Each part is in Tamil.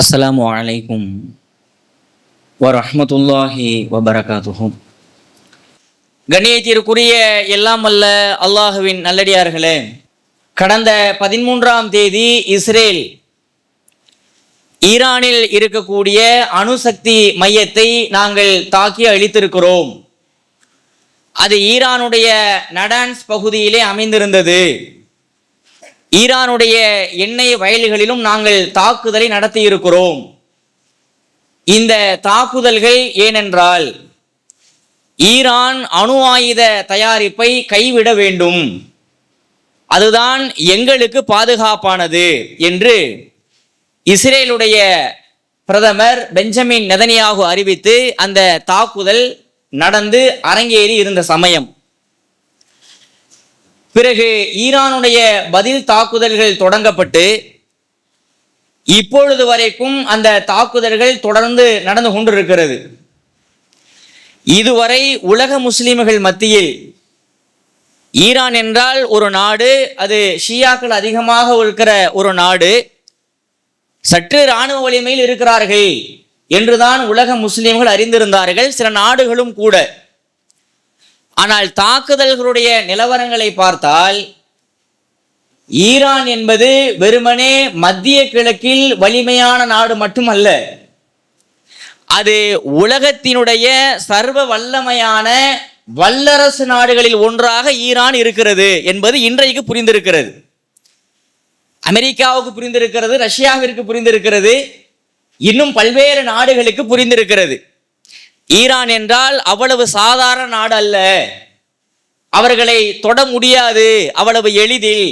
அஸ்ஸலாமு அலைக்கும் வரஹ்மத்துல்லாஹி வபரகாத்துஹு. கண்ணியத்திற்குரிய எல்லாம் வல்ல அல்லாஹுவின் நல்லடியார்களே, கடந்த 13ஆம் தேதி இஸ்ரேல் ஈரானில் இருக்கக்கூடிய அணுசக்தி மையத்தை நாங்கள் தாக்கி அழித்திருக்கிறோம். அது ஈரானுடைய நடான்ஸ் பகுதியிலே அமைந்திருந்தது. ஈரானுடைய எண்ணெய் வயல்களிலும் நாங்கள் தாக்குதலை நடத்தி இருக்கிறோம். இந்த தாக்குதல்கள் ஏனென்றால் ஈரான் அணு ஆயுத தயாரிப்பை கைவிட வேண்டும், அதுதான் எங்களுக்கு பாதுகாப்பானது என்று இஸ்ரேலுடைய பிரதமர் பெஞ்சமின் நெதன்யாகு அறிவித்து அந்த தாக்குதல் நடந்து அரங்கேறி இருந்த சமயம், பிறகு ஈரானுடைய பதில் தாக்குதல்கள் தொடங்கப்பட்டு இப்பொழுது வரைக்கும் அந்த தாக்குதல்கள் தொடர்ந்து நடந்து கொண்டிருக்கிறது. இதுவரை உலக முஸ்லிம்கள் மத்தியில் ஈரான் என்றால் ஒரு நாடு, அது ஷியாக்கள் அதிகமாக இருக்கிற ஒரு நாடு, சற்று இராணுவ வலிமையில் இருக்கிறார்கள் என்றுதான் உலக முஸ்லிம்கள் அறிந்திருந்தார்கள், சில நாடுகளும் கூட. ஆனால் தாக்குதல்களுடைய நிலவரங்களை பார்த்தால் ஈரான் என்பது வெறுமனே மத்திய கிழக்கில் வலிமையான நாடு மட்டுமல்ல, அது உலகத்தினுடைய சர்வ வல்லமையான வல்லரசு நாடுகளில் ஒன்றாக ஈரான் இருக்கிறது என்பது இன்றைக்கு புரிந்திருக்கிறது. அமெரிக்காவுக்கு புரிந்திருக்கிறது, ரஷ்யாவிற்கு புரிந்திருக்கிறது, இன்னும் பல்வேறு நாடுகளுக்கு புரிந்திருக்கிறது. ஈரான் என்றால் அவ்வளவு சாதாரண நாடு அல்ல, அவர்களை தொட முடியாது அவ்வளவு எளிதில்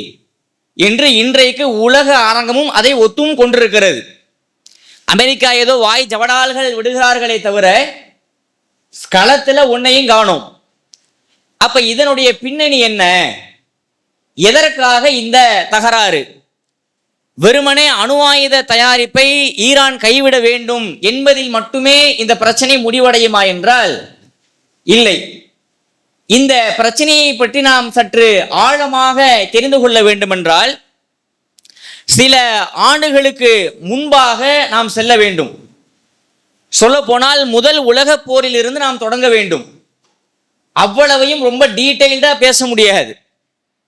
என்று இன்றைக்கு உலக அரங்கமும் அதை ஒத்தும் கொண்டிருக்கிறது. அமெரிக்கா ஏதோ வாய் ஜவடால்கள் விடுகிறார்களே தவிர களத்தில் ஒன்னையும் காணோம். அப்ப இதனுடைய பின்னணி என்ன? எதற்காக இந்த தகராறு? வெறுமனே அணு ஆயுத தயாரிப்பை ஈரான் கைவிட வேண்டும் என்பதில் மட்டுமே இந்த பிரச்சனை முடிவடையுமா என்றால் இல்லை. இந்த பிரச்சனையை பற்றி நாம் சற்று ஆழமாக தெரிந்து கொள்ள வேண்டுமென்றால் சில ஆண்டுகளுக்கு முன்பாக நாம் செல்ல வேண்டும். சொல்ல போனால் முதல் உலக போரில் இருந்து நாம் தொடங்க வேண்டும். அவ்வளவையும் ரொம்ப டீட்டெயில்டா பேச முடியாது.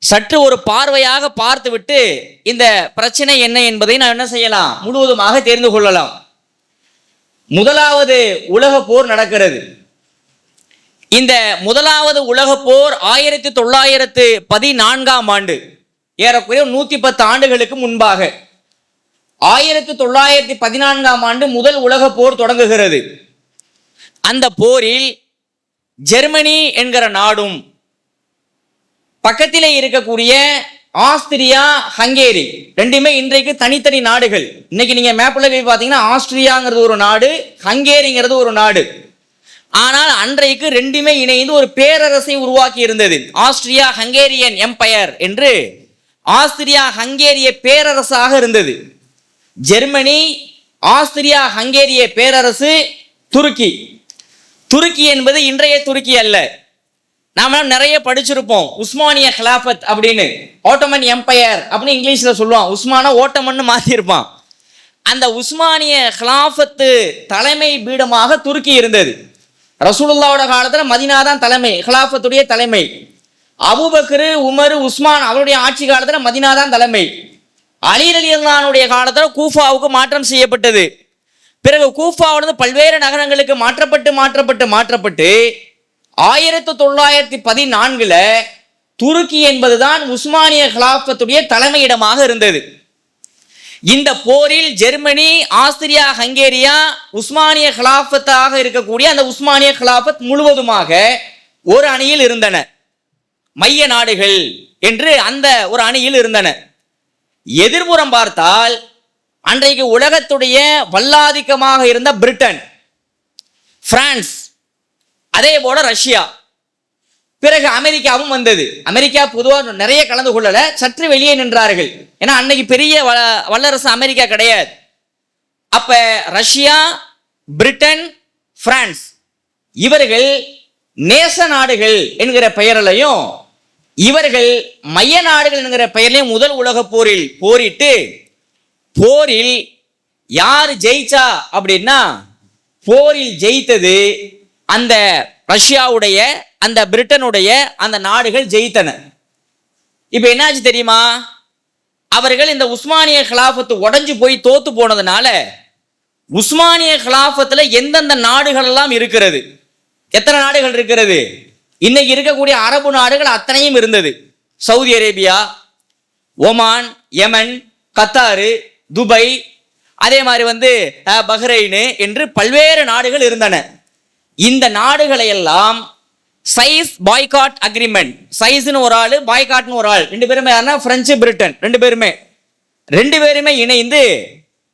சற்று ஒரு பார்வையாக பார்த்துவிட்டு இந்த பிரச்சனை என்ன என்பதை நான் என்ன செய்யலாம், முழுவதுமாக தெரிந்து கொள்ளலாம். முதலாவது உலக போர் நடக்கிறது. இந்த முதலாவது உலக போர் 1914ஆம் ஆண்டு, ஏறக்குறைய 110 ஆண்டுகளுக்கு முன்பாக 1914ஆம் ஆண்டு முதல் உலக போர் தொடங்குகிறது. அந்த போரில் ஜெர்மனி என்கிற நாடும் பக்கத்திலே இருக்கக்கூடிய ஆஸ்திரியா, ஹங்கேரி ரெண்டுமே இன்றைக்கு தனித்தனி நாடுகள். இன்னைக்கு நீங்க மேப்ல போய் பார்த்தீங்கன்னா ஆஸ்திரியாங்கிறது ஒரு நாடு, ஹங்கேரிங்கிறது ஒரு நாடு. ஆனால் அன்றைக்கு ரெண்டுமே இணைந்து ஒரு பேரரசை உருவாக்கி இருந்தது. ஆஸ்திரியா ஹங்கேரியன் எம்பயர் என்று ஆஸ்திரியா ஹங்கேரிய பேரரசாக இருந்தது. ஜெர்மனி, ஆஸ்திரியா ஹங்கேரிய பேரரசு, துருக்கி. துருக்கி என்பது இன்றைய துருக்கி அல்ல. நாம நிறைய படிச்சிருப்போம், உஸ்மானிய ஹிலாஃபத் அப்படின்னு, ஓட்டமன் எம்பையர் அப்படின்னு இங்கிலீஷ்ல சொல்லுவான். உஸ்மான ஓட்டமன் மாத்திருப்பான். அந்த உஸ்மானிய ஹிலாஃபத்து தலைமை பீடமாக துருக்கி இருந்தது. ரசூலுல்லாவோட காலத்துல மதீனா தான் தலைமை, ஹிலாஃபத்துடைய தலைமை. அபூபக்கர், உமர், உஸ்மான் அவருடைய ஆட்சி காலத்துல மதீனா தான் தலைமை. அலி ரலியல்லாஹுடைய காலத்துல கூஃபாவுக்கு மாற்றம் செய்யப்பட்டது. பிறகு கூஃபாவிலிருந்து பல்வேறு நகரங்களுக்கு மாற்றப்பட்டு 1914 துருக்கி என்பதுதான் உஸ்மானிய ஹிலாஃபத்துடைய தலைமையிடமாக இருந்தது. இந்த போரில் ஜெர்மனி, ஆஸ்திரியா, ஹங்கேரியா உஸ்மானிய ஹிலாஃபத்தாக இருக்கக்கூடிய அந்த உஸ்மானிய ஹிலாஃபத் முழுவதுமாக ஒரு அணியில் இருந்தன. மைய நாடுகள் என்று அந்த ஒரு அணியில் இருந்தன. எதிர்புறம் பார்த்தால் அன்றைக்கு உலகத்துடைய வல்லாதிக்கமாக இருந்த பிரிட்டன், பிரான்ஸ், அதே போல ரஷ்யா, பிறகு அமெரிக்காவும் வந்தது. அமெரிக்கா பொதுவாக நிறைய கலந்து கொள்ளல, சற்று வெளியே நின்றார்கள். ஏன்னா அன்னைக்கு பெரிய வல்லரசு அமெரிக்கா கிடையாது. அப்ப ரஷ்யா, பிரிட்டன், பிரான்ஸ் இவர்கள் நேச நாடுகள் என்கிற பெயரிலையும் இவர்கள் மைய நாடுகள் என்கிற பெயரிலே முதல் உலக போரில் போரிட்டு போரில் யார் ஜெயிச்சா அப்படின்னா, போரில் ஜெயித்தது அந்த ரஷ்யாவுடைய அந்த பிரிட்டனுடைய அந்த நாடுகள் ஜெயித்தன. இப்ப என்னாச்சு தெரியுமா? அவர்கள் இந்த உஸ்மானிய கிலாஃபத்து உடைஞ்சு போய் தோத்து போனதுனால உஸ்மானிய கிலாஃபத்துல எந்தெந்த நாடுகள் எல்லாம் இருக்கிறது, எத்தனை நாடுகள் இருக்கிறது? இன்னைக்கு இருக்கக்கூடிய அரபு நாடுகள் அத்தனையும் இருந்தது. சவுதி அரேபியா, ஒமான், யமன், கத்தாரு, துபாய், அதே மாதிரி பஹ்ரைனு என்று பல்வேறு நாடுகள் இருந்தன. இந்த நாடுகளை எல்லாம் சைஸ் பாய்காட் அக்ரிமெண்ட், சைஸ்னு ஒரு ஆளு, பாய்காட்னு ஒரு ஆள், ரெண்டு பேருமே பிரெஞ்சு பிரிட்டன், ரெண்டு பேருமே இணைந்து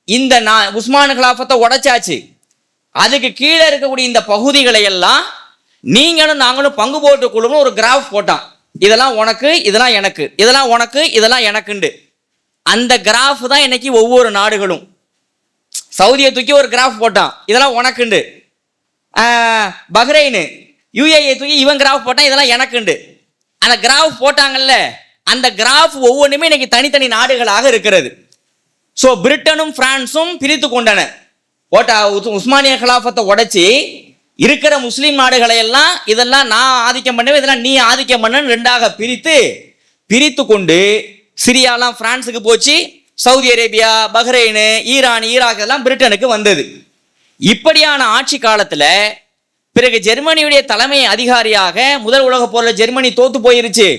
இந்த உஸ்மான் கிலாஃபத்தை உடைச்சாச்சு. அதுக்கு கீழே இருக்கக்கூடிய இந்த பகுதிகளை எல்லாம் நீங்களும் நாங்களும் பங்கு போட்டு கொள்ளும் ஒரு கிராஃப் போட்டான். இதெல்லாம் உனக்கு, இதெல்லாம் எனக்கு, இதெல்லாம் உனக்கு, இதெல்லாம் எனக்குண்டு. அந்த கிராஃப் தான் இன்னைக்கு ஒவ்வொரு நாடுகளும். சவுதியை தூக்கி ஒரு கிராஃப் போட்டான், இதெல்லாம் உனக்குண்டு. பஹ்ரைனு யுஏஇ தூக்கி இவன் கிராஃப் போட்டான், இதெல்லாம் எனக்குண்டு. அந்த கிராஃப் போட்டாங்கல்ல, அந்த கிராஃப் ஒவ்வொன்றுமே இன்னைக்கு தனித்தனி நாடுகளாக இருக்கிறது. ஸோ பிரிட்டனும் பிரான்ஸும் பிரித்து கொண்டன. உஸ்மானிய கிலாஃபத்தை உடைச்சி இருக்கிற முஸ்லீம் நாடுகளை எல்லாம் இதெல்லாம் நான் ஆதிக்கம் பண்ணுவேன், இதெல்லாம் நீ ஆதிக்கம் பண்ணு ரெண்டாக பிரித்து கொண்டு சிரியாலாம் பிரான்ஸுக்கு போச்சு, Saudi Arabia, Bahrain, Iran, Iraq எல்லாம் பிரிட்டனுக்கு வந்தது. இப்படியான ஆட்சி காலத்துல பிறகு ஜெர்மனியுடைய தலைமை அதிகாரியாக முதல் உலக போர்ல ஜெர்மனி தோத்து போயிருச்சு.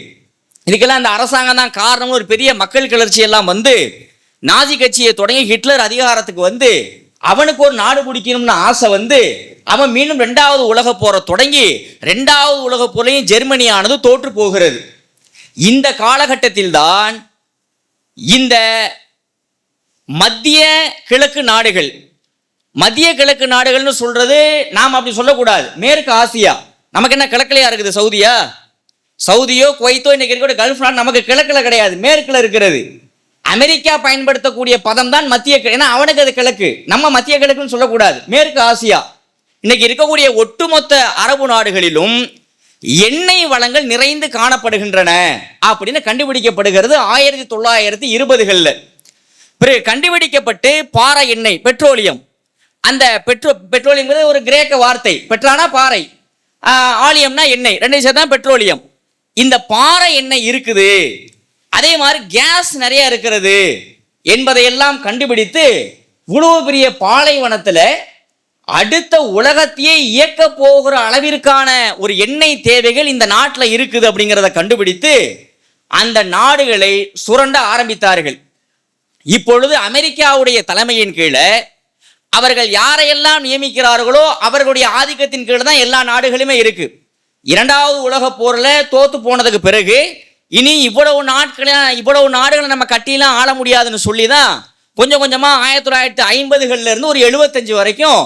இதுக்கெல்லாம் அந்த அரசாங்கம் தான் காரணம். ஒரு பெரிய மக்கள் கிளர்ச்சி எல்லாம் நாஜி கட்சியை தொடங்கி ஹிட்லர் அதிகாரத்துக்கு அவனுக்கு ஒரு நாடு பிடிக்கணும்னு ஆசை அவன் மீண்டும் 2வது உலக போரை தொடங்கி 2வது உலக போரையும் ஜெர்மனியானது தோற்று போகிறது. இந்த காலகட்டத்தில் தான் இந்த மத்திய கிழக்கு நாடுகள்னு சொல்றது நாம் அப்படி சொல்லக்கூடாது. மேற்கு ஆசியா, நமக்கு என்ன கிழக்குலையா இருக்குது? சவுதியோ குவைத்தோ இன்னைக்கு இருக்கக்கூடிய கல்ஃப் நாடு நமக்கு கிழக்குல கிடையாது, மேற்குல இருக்கிறது. அமெரிக்கா பயன்படுத்தக்கூடிய பதம் தான் மத்திய, ஏன்னா அவனுக்கு அது கிழக்கு, நம்ம மத்திய கிழக்குன்னு சொல்லக்கூடாது. மேற்கு ஆசியா இன்னைக்கு இருக்கக்கூடிய ஒட்டுமொத்த அரபு நாடுகளிலும் எண்ணெய் வளங்கள் நிறைந்து காணப்படுகின்றன அப்படின்னு கண்டுபிடிக்கப்படுகிறது 1920களில். பிறகு கண்டுபிடிக்கப்பட்டு பாறை எண்ணெய், பெட்ரோலியம், அந்த பெட்ரோலியம் ஒரு கிரேக்க வார்த்தை, பெட்ரானா பாறை, ஆலியம்னா எண்ணெய், ரெண்டு சேர்த்து தான் பெட்ரோலியம். இந்த பாறை எண்ணெய் இருக்குது, அதே மாதிரி கேஸ் நிறைய இருக்கிறது என்பதையெல்லாம் கண்டுபிடித்து இவ்வளவு பெரிய பாலைவனத்துல அடுத்த உலகத்தையே இயக்க போகிற அளவிற்கான ஒரு எண்ணெய் தேவைகள் இந்த நாட்டில் இருக்குது அப்படிங்கிறத கண்டுபிடித்து அந்த நாடுகளை சுரண்ட ஆரம்பித்தார்கள். இப்பொழுது அமெரிக்காவுடைய தலைமையின் கீழே அவர்கள் யாரையெல்லாம் நியமிக்கிறார்களோ அவர்களுடைய ஆதிக்கத்தின் கீழே தான் எல்லா நாடுகளுமே இருக்கு. 2வது உலக போர்ல தோத்து போனதுக்கு பிறகு இனி இவ்வளவு நாடுகளை நம்ம கட்டிலாம் ஆள முடியாதுன்னு சொல்லிதான் கொஞ்சம் கொஞ்சமா 1950களில் இருந்து ஒரு 75 வரைக்கும்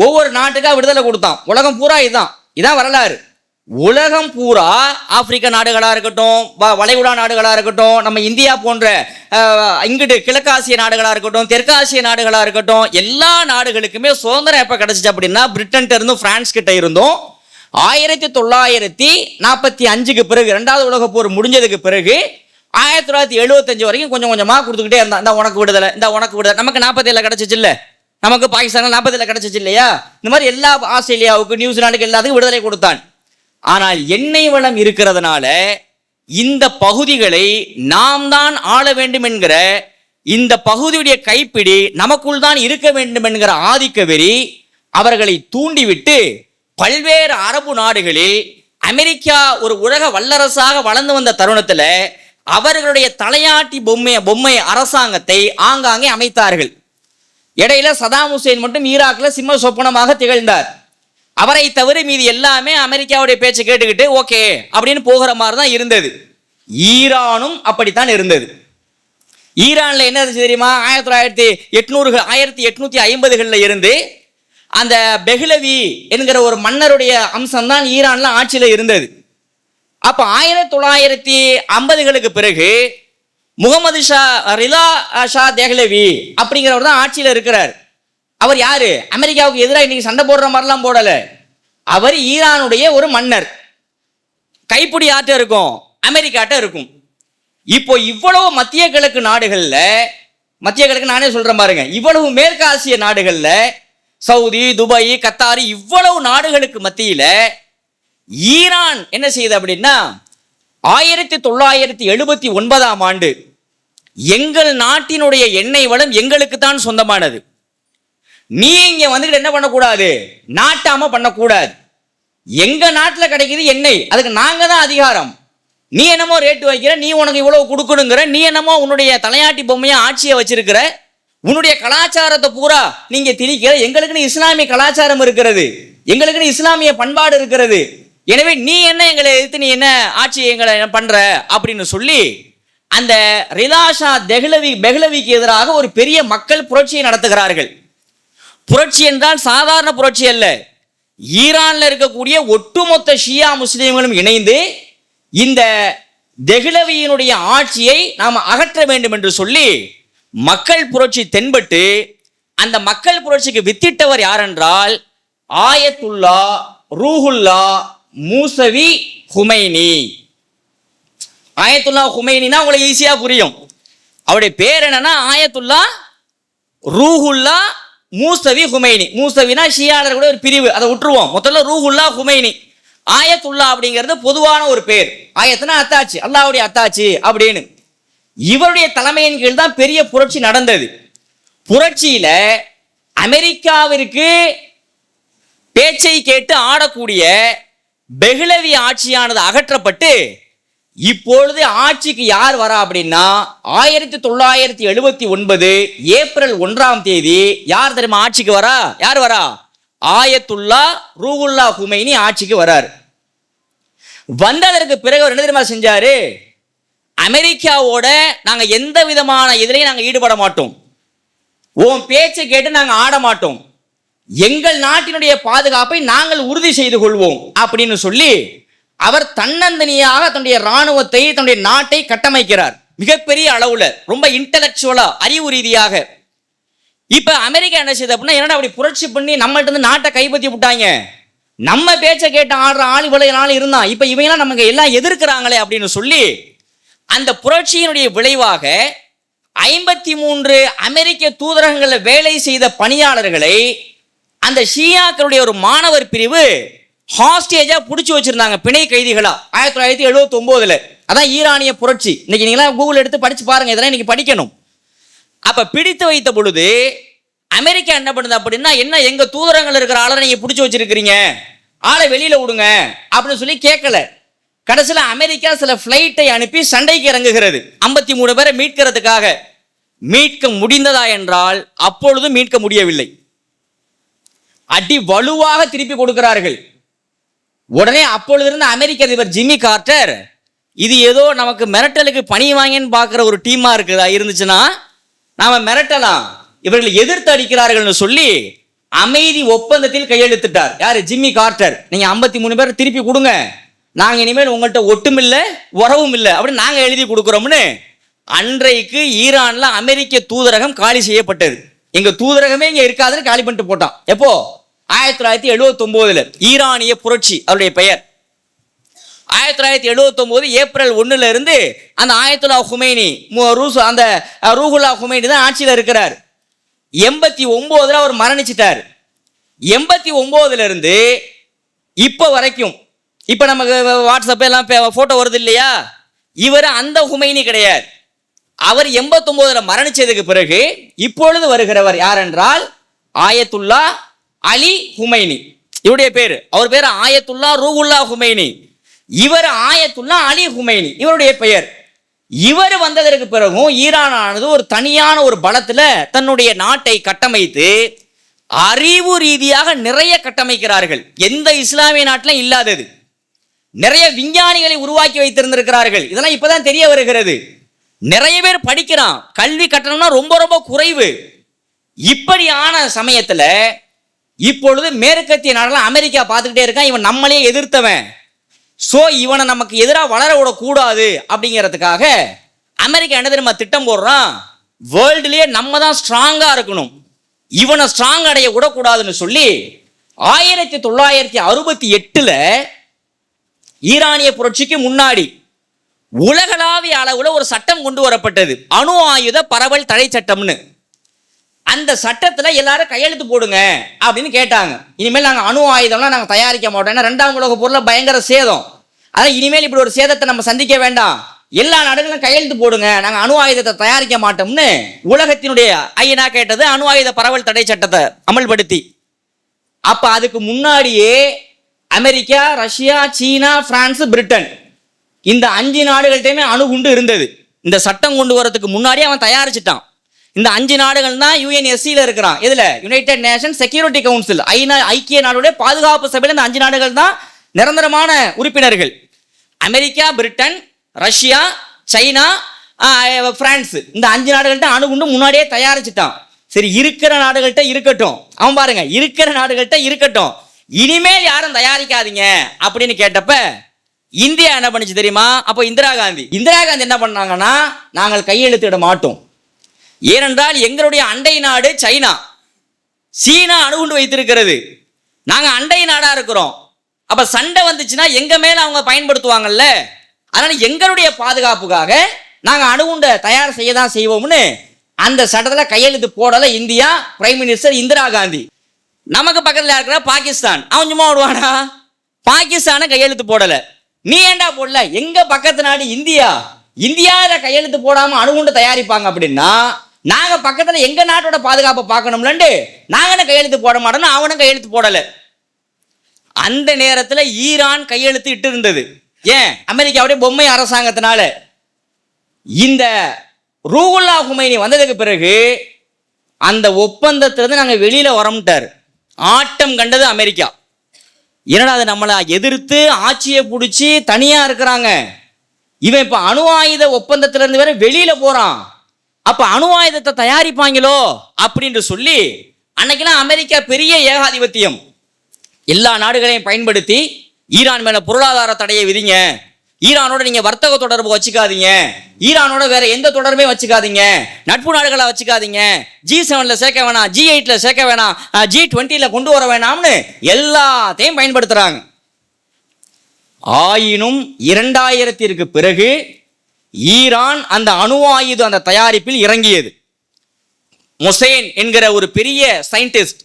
ஒவ்வொரு நாட்டுக்கா விடுதலை கொடுத்தான். உலகம் பூரா இதான் வரலாறு. உலகம் பூரா ஆப்பிரிக்க நாடுகளா இருக்கட்டும், வளைகுடா நாடுகளா இருக்கட்டும், நம்ம இந்தியா போன்ற இங்கிட்டு கிழக்காசிய நாடுகளா இருக்கட்டும், தெற்காசிய நாடுகளா இருக்கட்டும், எல்லா நாடுகளுக்குமே சுதந்திரம் எப்ப கிடைச்சிச்சு அப்படின்னா பிரிட்டன் இருந்தும் பிரான்ஸ் கிட்ட இருந்தும் 1945க்கு பிறகு 2வது உலக போர் முடிஞ்சதுக்கு பிறகு 1975 வரைக்கும் கொஞ்சம் கொஞ்சமா கொடுத்துக்கிட்டே இருந்தா. இந்த உனக்கு விடுதலை, இந்த உனக்கு விடுதலை. நமக்கு 47 கிடைச்சிச்சு இல்ல, நமக்கு பாகிஸ்தான் 47 கிடைச்சிச்சு இல்லையா? இந்த மாதிரி எல்லா ஆஸ்திரேலியாவுக்கு, நியூசிலாந்துக்கு எல்லாத்துக்கும் விடுதலை கொடுத்தான். ஆனால் எண்ணெய் வளம் இருக்கிறதுனால இந்த பகுதிகளை நாம் தான் ஆள வேண்டும் என்கிற இந்த பகுதியுடைய கைப்பிடி நமக்குள் தான் இருக்க வேண்டும் என்கிற ஆதிக்க வெறி அவர்களை தூண்டிவிட்டு பல்வேறு அரபு நாடுகளில் அமெரிக்கா ஒரு உலக வல்லரசாக வளர்ந்து வந்த தருணத்தில் அவர்களுடைய தலையாட்டி பொம்மை அரசாங்கத்தை ஆங்காங்கே அமைத்தார்கள். இடையில சதாம் ஹுசேன் மட்டும் ஈராக்கில் சிம்ம சொப்பனமாக திகழ்ந்தார். அவரை தவிர மீதி எல்லாமே அமெரிக்காவுடைய பேச்சு கேட்டுக்கிட்டு ஓகே அப்படின்னு போகிற மாதிரி தான் இருந்தது. ஈரானும் அப்படித்தான் இருந்தது. ஈரான்ல என்ன இருந்துச்சு தெரியுமா? 1850களில் இருந்து அந்த பெஹ்லவி என்கிற ஒரு மன்னருடைய அம்சம் தான் ஈரான்ல ஆட்சியில இருந்தது. அப்ப 1950களுக்கு பிறகு முகமது ரிலா ஷா தெஹ்லவி அப்படிங்கிறவர் தான் ஆட்சியில இருக்கிறார். அவர் யாரு? அமெரிக்காவுக்கு எதிராக இன்னைக்கு சண்டை போடுற மாதிரிலாம் போடல. அவர் ஈரானுடைய ஒரு மன்னர். கைப்பிடி ஆட்ட இருக்கும், அமெரிக்காட்ட இருக்கும். இப்போ இவ்வளவு மத்திய கிழக்கு நாடுகள்ல மத்திய கிழக்கு நானே சொல்றேன் பாருங்க, இவ்வளவு மேற்கு ஆசிய நாடுகள்ல சவுதி, துபாய், கத்தார் இவ்வளவு நாடுகளுக்கு மத்தியில ஈரான் என்ன செய்யுது அப்படின்னா 1979ஆம் ஆண்டு எங்கள் நாட்டினுடைய எண்ணெய் வளம் எங்களுக்கு தான் சொந்தமானது, நீ இங்க வந்துட்டு என்ன பண்ணக்கூடாது, நாட்டாம பண்ணக்கூடாது, எங்க நாட்டில் கிடைக்குது எண்ணெய், அதுக்கு நாங்க தான் அதிகாரம், நீ என்னமோ ரேட்டு வைக்கிற, நீ உனக்கு இவ்வளவு கொடுக்கணுங்கிற, நீ என்னமோ உன்னுடைய தலையாட்டி பொம்மையா ஆட்சியை வச்சிருக்கிற, உன்னுடைய கலாச்சாரத்தை பூரா நீங்க திணிக்கிற, எங்களுக்குன்னு இஸ்லாமிய கலாச்சாரம் இருக்கிறது, எங்களுக்குன்னு இஸ்லாமிய பண்பாடு இருக்கிறது, எனவே நீ என்ன எங்களை எதிர்த்து நீ என்ன ஆட்சி எங்களை பண்ற அப்படின்னு சொல்லி அந்த ரிதா ஷா பெஹ்லவிக்கு எதிராக ஒரு பெரிய மக்கள் புரட்சியை நடத்துகிறார்கள். புரட்சி என்றால் சாதாரண புரட்சி அல்ல, ஈரான்ல இருக்கக்கூடிய ஒட்டுமொத்த ஷியா முஸ்லிம்களும் இணைந்து இந்த தெஹ்லவியினுடைய ஆட்சியை நாம் அகற்ற வேண்டும் என்று சொல்லி மக்கள் புரட்சி தென்பட்டு, அந்த மக்கள் புரட்சிக்கு வித்திட்டவர் யார் என்றால் ஆயத்துல்லா ரூஹுல்லா மூசவி ஹுமைனி. ஆயத்துல்லா ஹுமைனினா உங்களுக்கு ஈஸியா புரியும், அவருடைய பேர் என்னன்னா ஆயத்துல்லா ரூஹுல்லா மூசவி ஹுமைனி. மூசவினா ஷியாளர் கூட ஒரு பிரிவு, அதை விட்டுருவோம், முதல்ல ரூஹுல்லா ஹுமைனி. ஆயத்துல்லா அப்படிங்கிறது பொதுவான ஒரு பேர், ஆயத்துனா அத்தாச்சி, அல்லாஹ்வுடைய அத்தாச்சி அப்படின்னு. இவருடைய தலைமையின் கீழ் தான் பெரிய புரட்சி நடந்தது. புரட்சியில அமெரிக்காவிற்கு பேச்சை கேட்டு ஆடக்கூடிய பெஹ்லவி ஆட்சியானது அகற்றப்பட்டு இப்பொழுது ஆட்சிக்கு யார் வரா அப்படின்னா 1979 ஏப்ரல் 1ஆம் தேதி யார் தெரியுமா ஆட்சிக்கு வரா? யார் வரா? ஆயத்துல்லா ரூஹுல்லா ஹுமைனி ஆட்சிக்கு வரார். வந்ததற்கு பிறகு அவர் என்ன தெரியுமா செஞ்சாரு? அமெரிக்காவோட நாங்க எந்த விதமான இதிலையும் நாங்க ஈடுபட மாட்டோம், உன் பேச்சை கேட்டு நாங்க ஆட மாட்டோம், எங்கள் நாட்டினுடைய பாதுகாப்பை நாங்கள் உறுதி செய்து கொள்வோம் அப்படின்னு சொல்லி அவர் தன்னந்தனியாக தன்னுடைய இராணுவத்தை தன்னுடைய நாட்டை கட்டமைக்கிறார். மிகப்பெரிய அளவுல, ரொம்ப இன்டலெக்சுவலா, அறிவு ரீதியாக. இப்ப அமெரிக்கா என்ன செய்யுது அப்படின்னா, என்னடா அப்படி புரட்சி பண்ணி நம்மள்ட்ட இருந்து நாட்டை கைப்பற்றி விட்டாங்க, நம்ம பேச்சை கேட்டு ஆடுற ஆள் இவ்வளவு நாள் இருந்தான், இப்ப இவங்கெல்லாம் நமக்கு எல்லாம் எதிர்க்கிறாங்களே அப்படின்னு சொல்லி அந்த புரட்சியினுடைய விளைவாக 53 அமெரிக்க தூதரகங்களில் வேலை செய்த பணியாளர்களை அந்த ஷியாக்களுடைய ஒரு மாணவர் பிரிவு ஹாஸ்டேஜா பிடிச்சி வச்சிருந்தாங்க, பிணை கைதிகளா 1979. அதான் ஈரானிய புரட்சி. இன்னைக்கு நீங்களா கூகுள் எடுத்து படிச்சு பாருங்க, இதெல்லாம் இன்னைக்கு படிக்கணும். அப்ப பிடித்து வைத்த பொழுது அமெரிக்கா என்ன பண்ணுது அப்படின்னா, என்ன எங்க தூதரங்கள் இருக்கிற ஆளை நீங்க பிடிச்சி வச்சிருக்கிறீங்க, ஆளை வெளியில விடுங்க அப்படின்னு சொல்லி கேட்கல. கடைசியில் அமெரிக்கா சில பிளைட்டை அனுப்பி சண்டைக்கு இறங்குகிறது 53 பேரை மீட்கிறதுக்காக. மீட்க முடிந்ததா என்றால் அப்பொழுதும் மீட்க முடியவில்லை. அடி வலுவாக திருப்பி கொடுக்கிறார்கள். உடனே அப்பொழுது இருந்த அமெரிக்க அதிபர் ஜிம்மி கார்ட்டர், இது ஏதோ நமக்கு மிரட்டலுக்கு பணி வாங்கன்னு பார்க்குற ஒரு டீமா இருக்குதா, இருந்துச்சுன்னா நாம மிரட்டலாம், இவர்கள் எதிர்த்து அடிக்கிறார்கள் சொல்லி அமைதி ஒப்பந்தத்தில் கையெழுத்திட்டார். யாரு? Jimmy Carter. நீங்க 53 பேர் திருப்பி கொடுங்க, நாங்க இனிமேல் உங்கள்கிட்ட ஒட்டும் இல்லை உறவும் இல்லை அப்படின்னு நாங்க எழுதி கொடுக்குறோம்னு அன்றைக்கு ஈரான்ல அமெரிக்க தூதரகம் காலி செய்யப்பட்டது. எங்க தூதரகமே இங்க இருக்காதுன்னு காலி பண்ணிட்டு போட்டான். எப்போ? 1979 ஈரானிய புரட்சி அவருடைய பெயர். 1979 ஏப்ரல் 1 இருந்து அந்த ஆயத்துல்லா ஹுமைனி அந்த ரூஹுல்லா ஹுமைனி தான் ஆட்சியில் இருக்கிறார். 89 அவர் மரணிச்சிட்டார். 89 இருந்து இப்ப வரைக்கும், இப்ப நமக்கு வாட்ஸ்அப் எல்லாம் போட்டோ வருது இல்லையா, இவர் அந்த ஹுமைனி கிடையாது. அவர் 89 மரணிச்சதுக்கு பிறகு இப்பொழுது வருகிறவர் யார் என்றால் ஆயத்துல்லா அலி ஹுமைனி. இவருடைய பேரு, அவர் பேரு ஆயத்துல்லா ரூஹுல்லா ஹுமைனி, இவர் ஆயத்துல்லா அலி ஹுமைனி இவருடைய பெயர். இவர் வந்ததற்கு பிறகும் ஈரானானது ஒரு தனியான ஒரு பலத்துல தன்னுடைய நாட்டை கட்டமைத்து அறிவு ரீதியாக நிறைய கட்டமைக்கிறார்கள். எந்த இஸ்லாமிய நாட்டிலும் இல்லாதது. நிறைய விஞ்ஞானிகளை உருவாக்கி வைத்திருந்திருக்கிறார்கள். இதெல்லாம் இப்பதான் தெரிய வருகிறது. நிறைய பேர் படிக்கிறான், கல்வி கட்டணம்னா ரொம்ப ரொம்ப குறைவு. இப்படியான சமயத்துல இப்பொழுது மேற்கத்திய நாடுகள் அமெரிக்கா பார்த்துக்கிட்டே இருக்கான், இவன் நம்மளே எதிர்த்தவன், சோ இவனை நமக்கு எதிராக வளர விடக்கூடாது அப்படிங்கிறதுக்காக அமெரிக்கா என்ன தெரியுமா திட்டம் போடுறான், வேர்ல்டுலயே நம்ம தான் ஸ்ட்ராங்கா இருக்கணும், இவனை ஸ்ட்ராங் அடைய விடக்கூடாதுன்னு சொல்லி 1968 ஈரானிய புரட்சிக்கு முன்னாடி உலகளாவிய அளவுல ஒரு சட்டம் கொண்டு வரப்பட்டது, அணு ஆயுத பரவல் தடை சட்டம்னு. அந்த சட்டத்துல எல்லாரும் கையெழுத்து போடுங்க அப்படின்னு கேட்டாங்க. இனிமேல் நாங்க அணு ஆயுதம்லாம் நாங்க தயாரிக்க மாட்டோம், ஏன்னா 2ஆம் உலக போர்ல பயங்கர சேதம், அதான் இனிமேல் இப்படி ஒரு சேதத்தை நம்ம சந்திக்க வேண்டாம், எல்லா நாடுகளும் கையெழுத்து போடுங்க, நாங்க அணு ஆயுதத்தை தயாரிக்க மாட்டோம்னு உலகத்தினுடைய ஐநா கேட்டது அணு ஆயுத பரவல் தடை சட்டத்தை அமல்படுத்தி. அப்ப அதுக்கு முன்னாடியே அமெரிக்கா, ரஷ்யா, சீனா, பிரான்ஸ், பிரிட்டன் இந்த 5 நாடுகள்கிட்டயுமே அணுகுண்டு இருந்தது. இந்த சட்டம் கொண்டு வரதுக்கு முன்னாடியே அவன் தயாரிச்சுட்டான். இந்த 5 நாடுகள் தான் யுஎன்எஸ்சியில் இருக்கிறான். இதுல யுனைடெட் நேஷன் செக்யூரிட்டி கவுன்சில், ஐக்கிய நாடுடைய பாதுகாப்பு சபையில் இந்த 5 நாடுகள் தான் நிரந்தரமான உறுப்பினர்கள். America, Britain, Russia, China, France இந்த 5 நாடுகள்கிட்ட அணுகுண்டு முன்னாடியே தயாரிச்சுட்டான். சரி, இருக்கிற நாடுகள்கிட்ட இருக்கட்டும், அவன் பாருங்க, இருக்கிற நாடுகள்கிட்ட இருக்கட்டும், இனிமேல் யாரும் தயாரிக்காதீங்க அப்படின்னு கேட்டப்ப இந்தியா என்ன பண்ணுச்சு தெரியுமா? அப்போ இந்திரா காந்தி என்ன பண்ணாங்கன்னா, நாங்கள் கையெழுத்திட மாட்டோம், ஏனென்றால் எங்களுடைய அண்டை நாடு சீனா அணுகுண்டு வைத்திருக்கிறது, நாங்க அண்டை நாடா இருக்கிறோம், அப்ப சண்டை வந்துச்சுன்னா எங்க மேல அவங்க பயன்படுத்துவாங்கல்ல, அதனால எங்களுடைய பாதுகாப்புக்காக நாங்க அணுகுண்டை தயார் செய்ய தான் செய்வோம்னு அந்த சட்டத்துல கையெழுத்து போடல India, prime minister Indira Gandhi. நமக்கு பக்கத்துல இருக்கிற பாகிஸ்தான், அவன் சும்மா விடுவானா? பாகிஸ்தான கையெழுத்து போடல. நீ ஏண்டா போடல? எங்க பக்கத்து நாடு இந்தியாவில கையெழுத்து போடாம அணுகுண்டு தயாரிப்பாங்க அப்படின்னா நாங்க பக்கத்துல எங்க நாட்டோட பாதுகாப்பை பார்க்கணும்லண்டு நாங்க கையெழுத்து போட மாட்டோம்னு அவனும் கையெழுத்து போடல. அந்த நேரத்துல ஈரான் கையெழுத்து இட்டு இருந்தது. ஏன்? அமெரிக்காவுடைய பொம்மை அரசாங்கத்தினால. இந்த ரூகுல்லா ஹுமைனி வந்ததுக்கு பிறகு அந்த ஒப்பந்தத்திலிருந்து நாங்க வெளியில வரமுட்டார். ஆட்டம் கண்டது அமெரிக்கா. என்னடா அது, நம்மளை எதிர்த்து ஆட்சியை பிடிச்சி தனியா இருக்கிறாங்க, இவன் இப்ப அணு ஆயுத ஒப்பந்தத்திலிருந்து வேற வெளியில போறான், அப்ப அணு ஆயுதத்தை தயாரிப்பாங்களோ அப்படின்னு சொல்லி அன்னைக்கெல்லாம் அமெரிக்கா பெரிய ஏகாதிபத்தியம், எல்லா நாடுகளையும் பயன்படுத்தி ஈரான் மேல பொருளாதார தடையை விதிங்க, ஈரானோட நீங்க வர்த்தக தொடர்பு வச்சுக்காதீங்க, ஈரானோட வேற எந்த தொடர்பே வச்சுக்காதீங்க, நட்பு நாடுகளை வச்சுக்காதீங்க, G7ல சேர்க்க வேணாம், G8ல சேர்க்க வேணாம், G20ல கொண்டு வர வேணாம்னு எல்லாத்தையும் பயன்படுத்துறாங்க. ஆயினும் 2000ற்கு பிறகு ஈரான் அந்த அணு ஆயுத அந்த தயாரிப்பில் இறங்கியது. மொசேன் என்கிற ஒரு பெரிய சயின்டிஸ்ட்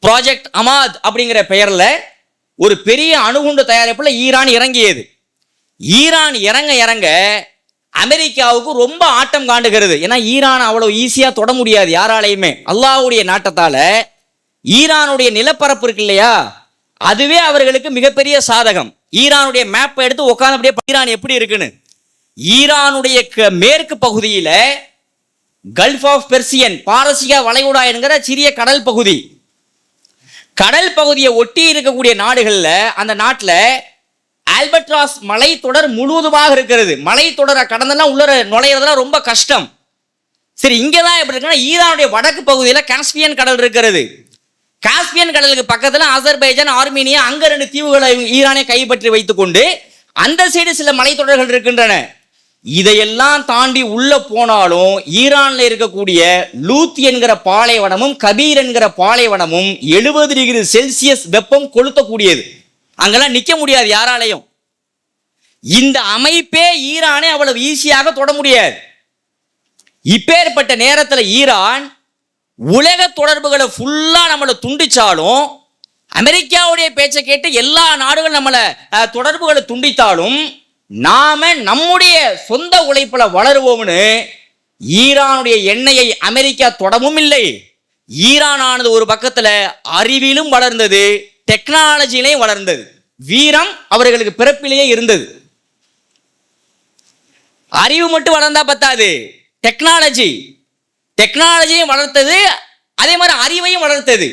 ப்ராஜெக்ட் அமாத் அப்படிங்கிற பெயர்ல ஒரு பெரிய அணுகுண்டு தயாரிப்புல ஈரான் இறங்கியது. ஈரான் இறங்க அமெரிக்காவுக்கு ரொம்ப ஆட்டம் காண்டுகிறது. ஏன்னா ஈரான் அவ்வளவு ஈஸியா தொட முடியாது யாராலையுமே. அல்லாஹ்வுடைய நாட்டத்தால ஈரானுடைய நிலப்பரப்பு இருக்கு இல்லையா, அதுவே அவர்களுக்கு மிகப்பெரிய சாதகம். ஈரானுடைய மேப்பை எடுத்து உட்கார்ந்து அப்படியே ஈரான் எப்படி இருக்குன்னு, ஈரானுடைய மேற்கு பகுதியில கல்ஃப் ஆஃப் பெர்சியன், பாரசீக வளைகுடா என்கிற சிறிய கடல் பகுதியை ஒட்டி இருக்கக்கூடிய நாடுகள்ல அந்த நாட்டில் ஆல்பட்ராஸ் மலை தொடர் முழுவதுமாக இருக்கிறது. மலை தொடரை கடந்தெல்லாம் உள்ள நுழையிறதுலாம் ரொம்ப கஷ்டம். சரி, இங்கதான் எப்படி இருக்குன்னா, ஈரானுடைய வடக்கு பகுதியில் காஸ்பியன் கடல் இருக்கிறது. காஸ்பியன் கடலுக்கு பக்கத்துல அசர்பைஜான், ஆர்மீனியா, அங்க 2 தீவுகளை ஈரானை கைப்பற்றி வைத்துக் கொண்டு அந்த சைடு சில மலைத்தொடர்கள் இருக்கின்றன. இதையெல்லாம் தாண்டி உள்ள போனாலும் ஈரான்ல இருக்கக்கூடிய லூத் என்கிற பாலைவனமும் கபீர் என்கிற பாலைவனமும் 70 டிகிரி செல்சியஸ் வெப்பம் கொளுத்தக்கூடியது. அங்கெல்லாம் நிக்க முடியாது யாராலையும். இந்த அமைப்பே ஈரானை அவ்வளவு ஈஸியாக தொட முடியாது. இப்பேற்பட்ட நேரத்தில் ஈரான் உலக தொடர்புகளை ஃபுல்லா நம்மளை துண்டிச்சாலும், அமெரிக்காவுடைய பேச்சை கேட்டு எல்லா நாடுகளும் நம்மளை தொடர்புகளை துண்டித்தாலும், நாம நம்முடைய சொந்த உழைப்புல வளருவோம்னு ஈரானுடைய எண்ணெயை அமெரிக்கா தொடவும் இல்லை. ஈரானானது ஒரு பக்கத்துல அறிவிலும் வளர்ந்தது, டெக்னாலஜியிலையும் வளர்ந்தது. வீரம் அவர்களுக்கு பிறப்பிலேயே இருந்தது. அறிவு மட்டும் வளர்ந்தா பத்தாது, டெக்னாலஜியும் வளர்த்தது, அதே மாதிரி அறிவையும் வளர்த்தது.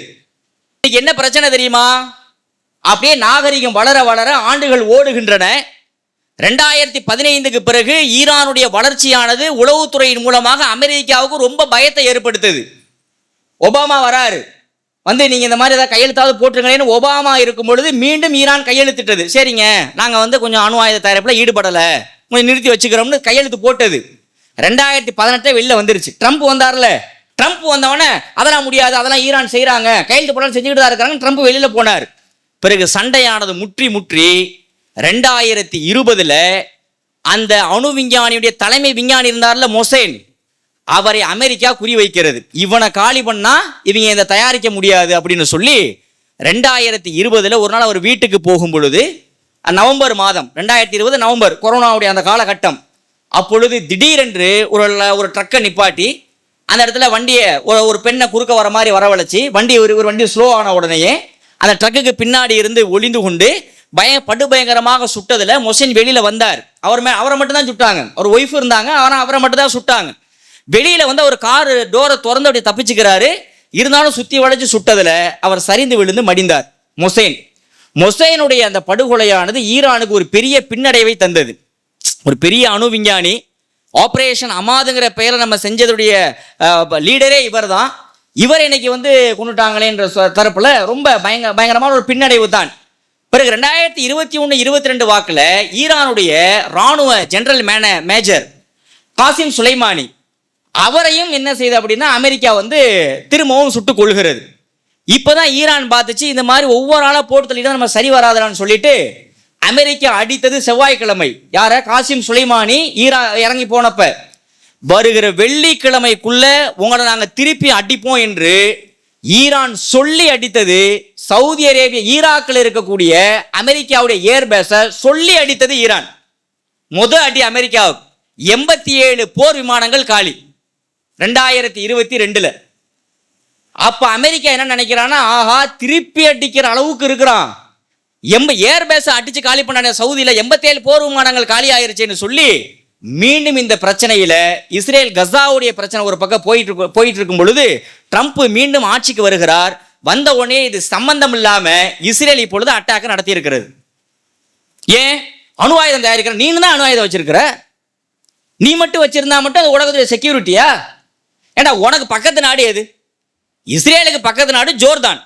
என்ன பிரச்சனை தெரியுமா? அப்படியே நாகரிகம் வளர வளர ஆண்டுகள் ஓடுகின்றன. 2015க்கு பிறகு ஈரானுடைய வளர்ச்சியானது உளவுத்துறையின் மூலமாக அமெரிக்காவுக்கு ரொம்ப பயத்தை ஏற்படுத்துது. ஒபாமா வராரு, வந்து நீங்க இந்த மாதிரி ஏதாவது கையெழுத்தாவது போட்டுருங்களேன்னு ஒபாமா இருக்கும் பொழுது மீண்டும் ஈரான் கையெழுத்திட்டது. சரிங்க, நாங்க கொஞ்சம் அணு ஆயுத தயாரிப்புல ஈடுபடல, கொஞ்சம் நிறுத்தி வச்சுக்கிறோம்னு கையெழுத்து போட்டது. 2018 வெளில வந்துருச்சு. ட்ரம்ப் வந்தார்ல, ட்ரம்ப் வந்தவொடனே அதெல்லாம் முடியாது, அதெல்லாம் ஈரான் செய்யறாங்க, கையெழுத்து போட செஞ்சுக்கிட்டு தான் இருக்கிறாங்க, ட்ரம்ப் வெளியில போனார். பிறகு சண்டையானது முற்றி 2020 அந்த அணு விஞ்ஞானியுடைய தலைமை விஞ்ஞானி இருந்தார்ல மொசைன், அவரை அமெரிக்கா குறி வைக்கிறது. இவனை காலி பண்ணா இவங்க இதை தயாரிக்க முடியாது அப்படின்னு சொல்லி 2020 ஒரு நாள் அவர் வீட்டுக்கு போகும் பொழுது, நவம்பர் மாதம் 2020 நவம்பர், கொரோனாவுடைய அந்த காலகட்டம், அப்பொழுது திடீரென்று ஒரு ட்ரக்கை நிப்பாட்டி அந்த இடத்துல வண்டியை ஒரு பெண்ணை குறுக்க வர மாதிரி வரவழைச்சி ஒரு வண்டி ஸ்லோ ஆன உடனேயே அந்த ட்ரக்குக்கு பின்னாடி இருந்து ஒளிந்து கொண்டு படுபயங்கரமாக சுட்டதுல மொசைன் வெளியில வந்தார். அவரை மட்டும் தான் சுட்டாங்க. அவர் ஒய்ஃப் இருந்தாங்க, ஆனால் அவரை மட்டும் தான் சுட்டாங்க. வெளியில வந்து ஒரு கார் டோரை திறந்து அப்படி தப்பிச்சுக்கிறாரு. இருந்தாலும் சுத்தி வளைச்சு சுட்டதுல அவர் சரிந்து விழுந்து மடிந்தார். மொசைனுடைய அந்த படுகொலையானது ஈரானுக்கு ஒரு பெரிய பின்னடைவை தந்தது. ஒரு பெரிய அணு விஞ்ஞானி, ஆபரேஷன் அமாதுங்கிற பெயரை நம்ம செஞ்சதுடைய லீடரே இவர் தான். இவர் இன்னைக்கு வந்து கொண்டுட்டாங்களேன்ற தரப்புல ரொம்ப பயங்கரமான ஒரு பின்னடைவு தான். பிறகு 2021-22 வாக்குல ஈரானுடைய ராணுவ ஜெனரல் மேஜர் காசிம் சுலைமானி, அவரையும் என்ன செய்யுது அப்படின்னா அமெரிக்கா வந்து திரும்பவும் சுட்டுக் கொள்கிறது. இப்பதான் ஈரான் பார்த்துச்சு, இந்த மாதிரி ஒவ்வொரு ஆளா போட்டு தள்ளிட்டு நம்ம சரி வராதான்னு சொல்லிட்டு அமெரிக்கா அடித்தது செவ்வாய்க்கிழமை. யார? காசிம் சுலைமானி இறங்கி போனப்ப, வருகிற வெள்ளிக்கிழமைக்குள்ள உங்களை நாங்க திருப்பி அடிப்போம் என்று ஈரான் சொல்லி அடித்தது. சவுதி அரேபியா ஈராக்கில் இருக்கக்கூடிய அமெரிக்காவுடைய ஏர்பேஸ சொல்லி அடித்தது ஈரான். அடி அமெரிக்காவுக்கு 87 போர் விமானங்கள் காலி 2022. அப்ப அமெரிக்கா என்ன நினைக்கிறான்னா, ஆஹா திருப்பி அடிக்கிற அளவுக்கு இருக்கிறான், ஏர்பேஸ அடிச்சு காலி பண்ண சவுதியில 87 போர் விமானங்கள் காலி ஆயிருச்சுன்னு சொல்லி மீண்டும் இந்த பிரச்சனையில இஸ்ரேல் கசாவுடைய பிரச்சனை ஒரு பக்கம் போயிட்டு இருக்கும் பொழுது ட்ரம்ப் மீண்டும் ஆட்சிக்கு வருகிறார். வந்த உடனே இது சம்பந்தம் இல்லாம இஸ்ரேல் இப்பொழுது அட்டாக் நடத்தி இருக்கிறது. ஏன்? அணு ஆயுதம் தயாரிக்கிற நீனு தான் அணு ஆயுதம் வச்சிருக்கிற, நீ மட்டும் வச்சிருந்தா மட்டும் அது உலகத்துடைய செக்யூரிட்டியா? ஏண்டா உனக்கு பக்கத்து நாடு எது? இஸ்ரேலுக்கு பக்கத்து நாடு ஜோர்தான்.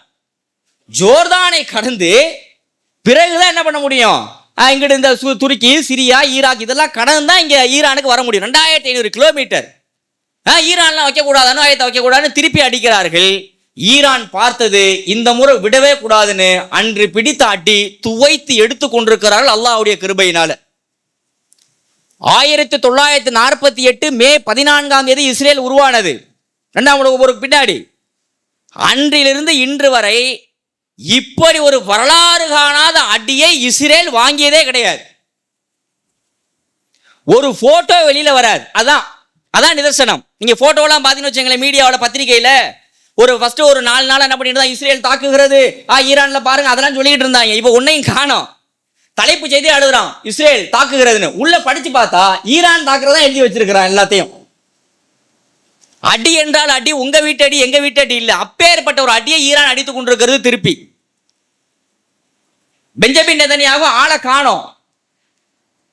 ஜோர்தானை கடந்து பிறகுதான் என்ன பண்ண முடியும்? இங்கிட்ட இந்த துருக்கி, சிரியா, ஈராக் இதெல்லாம் கடந்து தான் இங்க ஈரானுக்கு வர முடியும். 2500 கிலோமீட்டர். ஈரான்லாம் வைக்கக்கூடாது, அணு ஆயுதத்தை வைக்கக்கூடாதுன்னு திருப்பி அடிக்கிறார்கள். ஈரான் பார்த்தது இந்த முறை விடவே கூடாதுன்னு அன்று பிடித்த அடி துவைத்து எடுத்து கொண்டிருக்கிறார்கள் அல்லாஹ்வுடைய கிருபையினால. 1948 மே 14 இஸ்ரேல் உருவானது, 2ஆம் உலக போருக்கு பின்னாடி. அன்றிலிருந்து இன்று வரை இப்படி ஒரு வரலாறு காணாத அடியை இஸ்ரேல் வாங்கியதே கிடையாது. ஒரு போட்டோ வெளியில வராது. அதான் நிதர்சனம். நீங்க போட்டோலாம் பாத்தீங்கன்னு வச்சுங்களேன், மீடியாவில் பத்திரிகையில ஃபர்ஸ்ட் ஒரு 4 நாள் என்ன பண்ணிட்டு இருந்தா, இஸ்ரேல் தாக்குகிறது, ஈரான்ல பாருங்க அதெல்லாம் சொல்லிட்டு இருந்தாங்க. இப்ப ஒன்னையும் காணோம். தலைப்பு செய்தி அழுகுறான் இஸ்ரேல் தாக்குகிறதுன்னு. உள்ள படிச்சு பார்த்தா ஈரான் தாக்குறதா எழுதி வச்சிருக்கிறான் எல்லாத்தையும். அடி என்றால் அடி, உங்க வீட்டு அடி எங்க வீட்டு அடி இல்ல, அப்பேற்பட்ட ஒரு அடியை ஈரான் அடித்துக் கொண்டிருக்கிறது. திருப்பி பெஞ்சமின் நெதன்யாகு ஆளை காணோம்.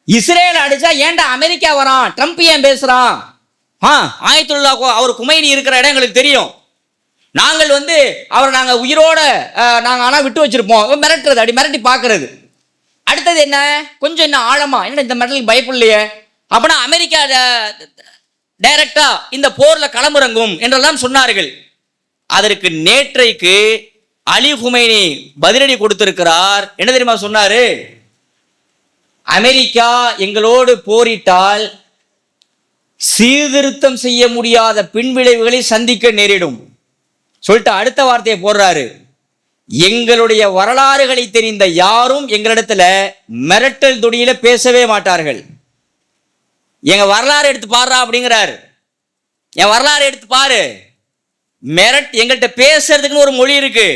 இஸ்ரேல் அடிச்சா ஏன்டா அமெரிக்கா வரான், ட்ரம்ப் ஏன் பேசுறான்? ஆயத்துல்லா அவர் குமைனி இருக்கிற இடம் எங்களுக்கு தெரியும், நாங்கள் வந்து நாங்க உயிரோட நாங்க ஆனா விட்டு வச்சிருப்போம். மிரட்டுறது, அடி மிரட்டி பாக்குறது. அடுத்தது என்ன, கொஞ்சம் என்ன ஆழமா, என்ன இந்த மிரட்டலுக்கு பயப்படலையே அப்படின்னா அமெரிக்கா டைரக்டா இந்த போர்ல களமிறங்கும் என்றெல்லாம் சொன்னார்கள். அதற்கு நேற்றைக்கு அலி குமைனி பதிலடி கொடுத்திருக்கிறார். என்ன தெரியுமா சொன்னாரு? அமெரிக்கா எங்களோடு போரிட்டால் சீர்திருத்தம் செய்ய முடியாத பின்விளைவுகளை சந்திக்க நேரிடும் சொல்லிட்டு அடுத்த வார்த்தையை போடுறாரு. எங்களுடைய வரலாறுகளை தெரிந்த யாரும் எங்களிடத்துல மிரட்டல் துணியில பேசவே மாட்டார்கள். எங்க வரலாறு எடுத்து பாடுறா அப்படிங்கிறாரு. என் வரலாறு எடுத்து பாரு. எங்கள்கிட்ட பேசுறதுக்குன்னு ஒரு மொழி இருக்கு.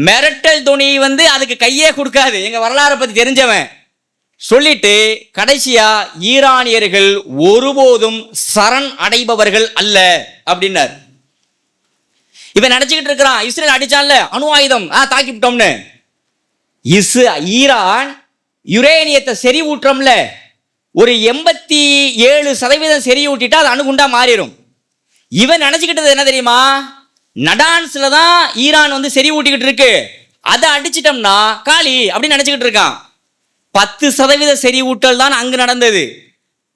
மிரட்டல் துணி வந்து அதுக்கு கையே கொடுக்காது. எங்க வரலாறை பத்தி தெரிஞ்சவன் சொல்லிட்டு கடைசியா ஈரானியர்கள் ஒருபோதும் சரண் அடைபவர்கள் அல்ல அப்படின்னார். இவன் நினைச்சுக்கிட்டு இருக்கிறான் இஸ்ரேல் அடிச்சான்ல அணு ஆயுதம் தாக்கிவிட்டோம்னு. ஈரான் யுரேனியத்தை செறிவூற்றம்ல ஒரு 87% செறிவூட்டிட்டா அது அணுகுண்டா மாறிடும். இவன் நினைச்சுக்கிட்டது என்ன தெரியுமா? நடான்ஸ்ல தான் ஈரான் வந்து செறிவூட்டிக்கிட்டு இருக்கு, அதை அடிச்சிட்டோம்னா காலி அப்படின்னு நினைச்சுக்கிட்டு இருக்கான். 10% செறிவூட்டல் தான் அங்கு நடந்தது.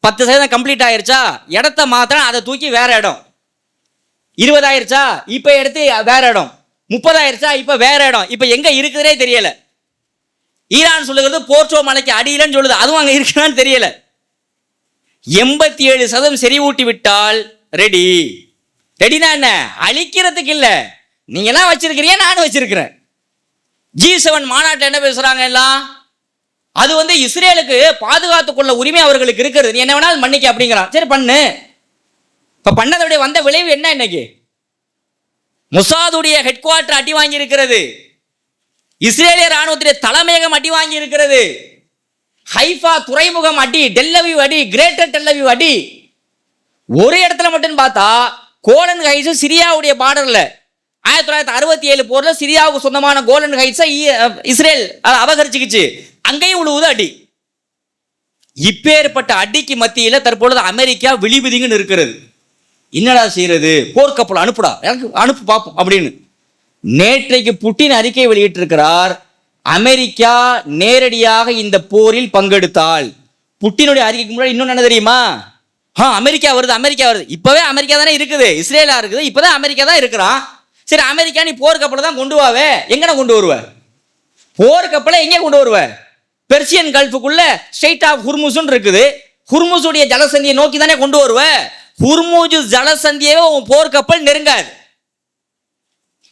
10% கம்ப்ளீட் ஆயிருச்சா, இடத்த மாத்திரம் அதை தூக்கி வேற இடம். 20 ஆயிருச்சா, இப்ப எடுத்து வேற இடம். 30 ஆயிருச்சா, இப்ப வேற இடம். இப்ப எங்க இருக்குதுனே தெரியல. ஈரான் சொல்லுகிறது போர்ச்சோ மலைக்கு அடியிலன்னு சொல்லுது, அதுவும் அங்க இருக்குன்னு தெரியல. 87% செறிவூட்டி விட்டால் ரெடி. ரெடினா என்ன? அழிக்கிறதுக்கு இல்ல, நீங்க எல்லாம் வச்சிருக்கிறீங்க, நானும் வச்சிருக்கிறேன். G7 மாநாட்டில் என்ன பேசுறாங்க எல்லாம்? அது இஸ்ரேலுக்கு பாதுகாத்துக் கொள்ள உரிமை அவர்களுக்கு இருக்கிறது, நீ என்ன வேணாலும் மன்னிக்க அப்படிங்கிறான். சரி பண்ணு. இப்ப பண்ணதோடைய வந்த விளைவு என்ன? இன்னைக்கு மொசாதுடைய ஹெட் குவார்டர் அடி வாங்கி இருக்கிறது, இஸ்ரேலிய ராணுவத்துடைய தலைமையகம் அடி வாங்கி இருக்கிறது, ஹைஃபா துறைமுகம் அடி, டெல்லவிவ் அடி, கிரேட்டர் டெல்லவிவ் அடி. ஒரு இடத்துல மட்டும் பார்த்தா கோலன் ஹைட்ஸ் சிரியாவுடைய பார்டர்ல 1967 போர்ல சிரியாவுக்கு சொந்தமான கோலன் ஹைட்ஸை இஸ்ரேல் அபகரிச்சுக்கிச்சு, அங்கேயும் உழுவுது அடி. இப்பேற்பட்ட அடிக்கு மத்தியில் தற்பொழுது அமெரிக்கா விழிபுதிங்கன்னு இருக்கிறது. என்னடா செய்யறது? போர்க்கப்பல் அனுப்புடா, எனக்கு அனுப்பு பார்ப்போம் அப்படின்னு. நேற்றைக்கு புட்டின் அறிக்கை வெளியிட்டிருக்கிறார், அமெரிக்கா நேரடியாக இந்த போரில் பங்கெடுத்தால். புட்டினுடைய அறிக்கைக்கு முன்னாடி இன்னொன்று என்ன தெரியுமா? அமெரிக்கா வருது, அமெரிக்கா வருது. இப்பவே அமெரிக்கா தானே இருக்குது, இஸ்ரேலா இருக்குது, இப்பதான் அமெரிக்கா தான் இருக்கிறான். சரி, அமெரிக்கா நீ போர்க்கப்பலை தான் கொண்டு வாவே, எங்கன கொண்டு வருவ? போர்க்கப்பலை எங்கே கொண்டு வருவ? பெர்சியன் கல்ஃபுக்குள்ள ஸ்ட்ரெய்ட் ஆஃப் ஹுர்முஸ்ன்னு இருக்குது, ஹுர்முஸுடைய ஜலசந்தியை நோக்கி தானே கொண்டு வருவ. ஹுர்முஸ் ஜலசந்தியவே உன் போர்க்கப்பல் நெருங்காது.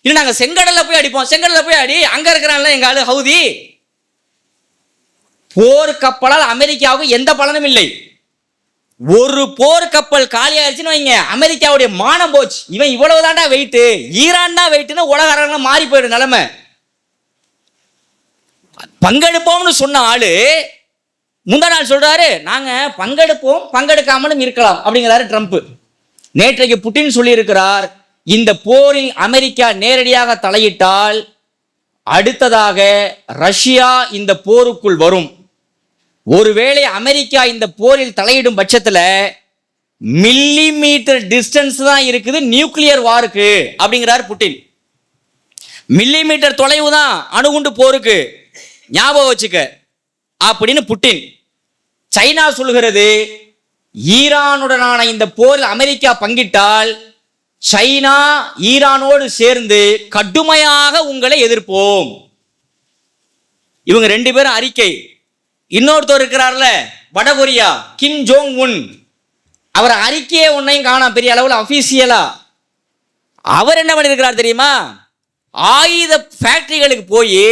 இல்லை நாங்கள் செங்கடல்ல போய் அடிப்போம், செங்கடல்ல போய் அடி, அங்க இருக்கிறான்ல எங்க ஆளு ஹவுதி. போர்க்கப்பலால் அமெரிக்காவுக்கு எந்த பலனும் இல்லை. ஒரு போர்க்கப்பல் காலியாயிருச்சுன்னு வைங்க, அமெரிக்காவுடைய மானம் போச்சு. இவன் இவ்வளவு தாண்டா வெயிட்டு, ஈரான் தான் வெயிட்டுன்னு உலக அரங்கில் மாறி போயிடும் நிலைமை. பங்கெடுப்போம்னு சொன்ன ஆளு முந்தா நாள் சொல்றாரு, நாங்க பங்கெடுப்போம், பங்கெடுக்காமலும் இருக்கலாம் அப்படிங்கிறாரு ட்ரம்ப். நேற்றைக்கு புட்டின் சொல்லி இருக்கிறார், இந்த போரில் அமெரிக்கா நேரடியாக தலையிட்டால் அடுத்ததாக ரஷ்யா இந்த போருக்குள் வரும். ஒருவேளை அமெரிக்கா இந்த போரில் தலையிடும் பட்சத்தில் மில்லிமீட்டர் டிஸ்டன்ஸ் தான் இருக்குது நியூக்ளியர் வாருக்கு அப்படிங்கிறார் புட்டின். மில்லிமீட்டர் தொலைவு தான் அணுகுண்டு போருக்கு, ஞாபகம் வச்சுக்க அப்படின்னு புட்டின். சைனா சொல்கிறது, ஈரானுடனான இந்த போரில் அமெரிக்கா பங்கிட்டால் சைனா ஈரானோடு சேர்ந்து கடுமையாக உங்களை எதிர்ப்போம். இவங்க ரெண்டு பேரும் அறிக்கை. இன்னொருத்தர் இருக்கிறார்ல வடகொரியா, கிம் ஜோங் உன், அவர் அறிக்கையை ஒன்னையும் காணாம் பெரிய அளவில் அபிஷியலா. அவர் என்ன பண்ணியிருக்கிறார் தெரியுமா? ஆயுத ஃபேக்டரிகளுக்கு போய்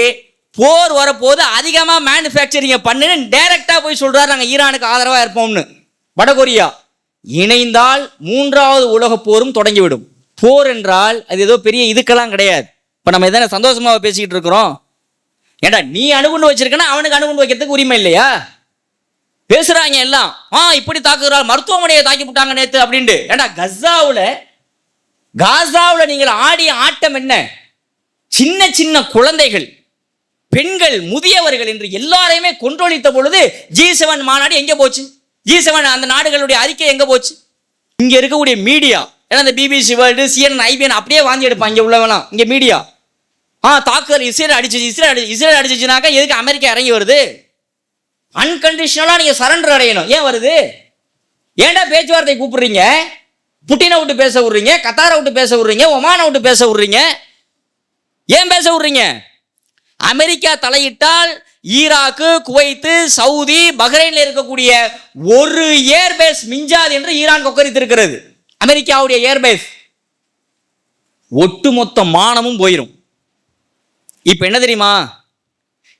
போர் வரப்போது அதிகமாக மேனுஃபேக்சரிங்க பண்ணுன்னு டைரக்டா போய் சொல்றாரு, நாங்கள் ஈரானுக்கு ஆதரவாக இருப்போம்னு. வடகொரியா இணைந்தால் 3வது உலக போரும் தொடங்கிவிடும். போர் என்றால் அது ஏதோ பெரிய இதுக்கெல்லாம் கிடையாது. இப்போ நம்ம எதனா சந்தோஷமாக பேசிக்கிட்டு இருக்கிறோம். ஏண்டா நீ அணுகுண்டு வச்சிருக்கனா அவனுக்கு அணுகுண்டு வைக்கிறதுக்கு உரிமை இல்லையா? பேசுறாங்க எல்லாம், இப்படி தாக்குகிறாள், மருத்துவமனையை தாக்கி விட்டாங்க நேத்து அப்படின்ட்டு. ஏண்டா காசாவில் நீங்கள் ஆடிய ஆட்டம் என்ன? சின்ன சின்ன குழந்தைகள், பெண்கள், முதியவர்கள் என்று எல்லாரையுமே கொன்றொழித்த பொழுது G7 மாநாடு எங்கே போச்சு? G7 அந்த நாடுகளுடைய அறிக்கை எங்க போச்சு? இங்க இருக்கக்கூடிய மீடியா, ஏன்னா இந்த BBC வேர்ல்டு, CNN, IBN அப்படியே வாங்கி எடுப்பாங்க. இங்க உள்ளவங்களாம் இங்க மீடியா, தாக்குதல் இஸ்ரேல் அடிச்சுச்சுனாக்கா எதுக்கு அமெரிக்கா இறங்கி வருது? அன்கண்டிஷனலா நீங்க சரண்டர் அடையணும். ஏன் வருது? ஏன்டா பேச்சுவார்த்தை கூப்பிடுறீங்க? புட்டினை விட்டு பேச விடுறீங்க, கத்தாரை விட்டு பேச விடுறீங்க, ஒமானை விட்டு பேச விடுறீங்க. ஏன் பேச விடுறீங்க? அமெரிக்கா தலையிட்டால் ஈராக்கு, குவைத்து, சவுதி, பஹ்ரைன்ல இருக்கக்கூடிய ஒரு ஏர்பேஸ் மிஞ்சாது என்று ஈரான் கொக்கரித்திருக்கிறது. அமெரிக்காவுடைய ஏர்பேஸ் ஒட்டுமொத்த மானமும் போயிடும். இப்ப என்ன தெரியுமா?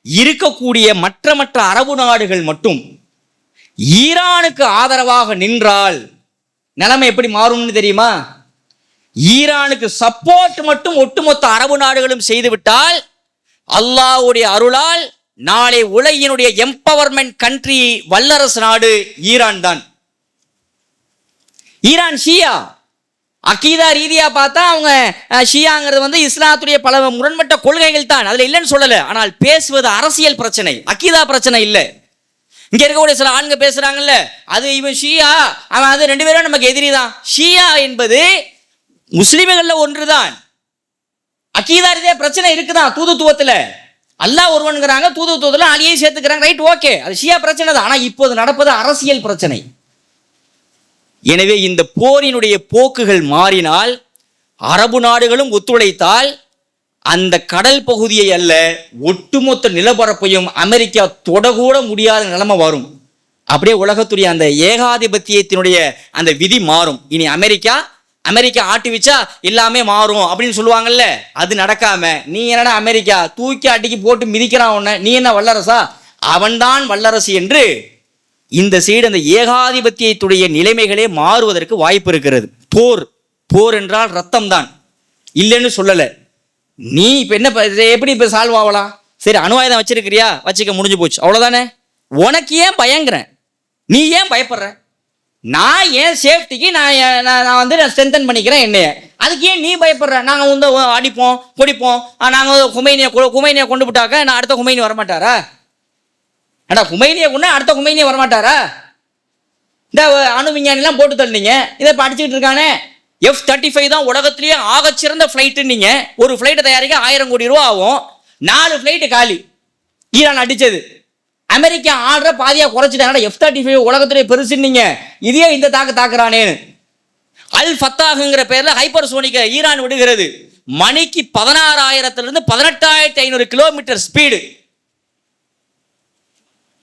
இருக்கக்கூடிய மற்ற அரபு நாடுகள் மட்டும் ஈரானுக்கு ஆதரவாக நின்றால் நிலைமை எப்படி மாறும்னு தெரியுமா? ஈரானுக்கு சப்போர்ட் மட்டும் ஒட்டுமொத்த அரபு நாடுகளும் செய்துவிட்டால் அல்லாஹ்வுடைய அருளால் நாளை உலகினுடைய எம்பவர்மெண்ட் கண்ட்ரி, வல்லரசு நாடு ஈரான் தான். ஈரான் ஷியா, அகீதா ரீதியா பார்த்தா அவங்க ஷியாங்கிறது இஸ்லாத்துடைய பல முரண்பட்ட கொள்கைகள் தான், அதுல இல்லைன்னு சொல்லல. ஆனால் பேசுவது அரசியல் பிரச்சனை, அகீதா பிரச்சனை இல்லை. இங்க இருக்கக்கூடிய சில ஆண்கள் பேசுறாங்கல்ல, அது இவன் ஷியா, அவன் அது, ரெண்டு பேரும் நமக்கு எதிரி தான். ஷியா என்பது முஸ்லிம்கள்ல ஒன்றுதான். அகீதா ரீதியா பிரச்சனை இருக்குதான். தூதுத்துவத்துல அல்லாஹ் ஒருவன்கிறாங்க, தூதுத்துவத்துல அலியை சேர்த்துக்கிறாங்க, ரைட், ஓகே, அது ஷியா பிரச்சனை தான். ஆனா இப்போது நடப்பது அரசியல் பிரச்சனை. எனவே இந்த போரினுடைய போக்குகள் மாறினால், அரபு நாடுகளும் ஒத்துழைத்தால், அந்த கடல் பகுதியை அல்ல ஒட்டுமொத்த நிலப்பரப்பையும் அமெரிக்கா தொடக்கூட முடியாத நிலைமை வரும். அப்படியே உலகத்துடைய அந்த ஏகாதிபத்தியத்தினுடைய அந்த விதி மாறும். இனி அமெரிக்கா ஆட்டி வச்சா எல்லாமே மாறும் அப்படின்னு சொல்லுவாங்கல்ல, அது நடக்காம நீ என்னடா அமெரிக்கா தூக்கி அடிக்கி போட்டு மிதிக்கிறான் உன்ன, நீ என்ன வல்லரசா, அவன்தான் வல்லரசு என்று இந்த சைடு அந்த ஏகாதிபத்தியத்துடைய நிலைமைகளே மாறுவதற்கு வாய்ப்பு இருக்கிறது. போர் என்றால் ரத்தம் தான், இல்லைன்னு சொல்லலை. நீ இப்போ என்ன எப்படி இப்போ சால்வ் ஆகலாம்? சரி, அணு ஆயுதம் வச்சிருக்கிறியா, வச்சுக்க, முடிஞ்சு போச்சு, அவ்வளோதானே. உனக்கு ஏன் பயங்கிறேன், நீ ஏன் பயப்படுற? நான் ஏன் சேஃப்டிக்கு நான் ஸ்ட்ரென்தன் பண்ணிக்கிறேன் என்னைய, அதுக்கு ஏன் நீ பயப்படுற? நாங்கள் வந்து அடிப்போம் கொடிப்போம், நாங்கள் குமைனியை கொண்டு விட்டாக்க நான் அடுத்த குமைனி வரமாட்டாரா? ஏடா குமைனியை கொண்டு அடுத்த குமைனியை வரமாட்டாரா? இந்த அணு விஞ்ஞானிலாம் போட்டு தள்ளினீங்க, இதை இப்போ அடிச்சுக்கிட்டு இருக்கானே. F-35 தான் உலகத்திலேயே ஆகச்சிறந்த ஃப்ளைட்டு. நீங்கள் ஒரு ஃப்ளைட்டை தயாரிக்க 1000 கோடி ரூபா ஆகும், 4 ஃப்ளைட்டு காலி. ஈரான் அடித்தது. அமெரிக்கா ஆர்டரை பாதியாக குறைச்சிட்டாங்க. F-35 உலகத்திலேயே பெருசுன்னீங்க, இதே இந்த தாக்குறானேன்னு. அல் ஃபத்தாஹுங்கிற பேரில் ஹைப்பர்சோனிக்க ஈரான் விடுகிறது. மணிக்கு 16,000 18,500 கிலோமீட்டர் ஸ்பீடு.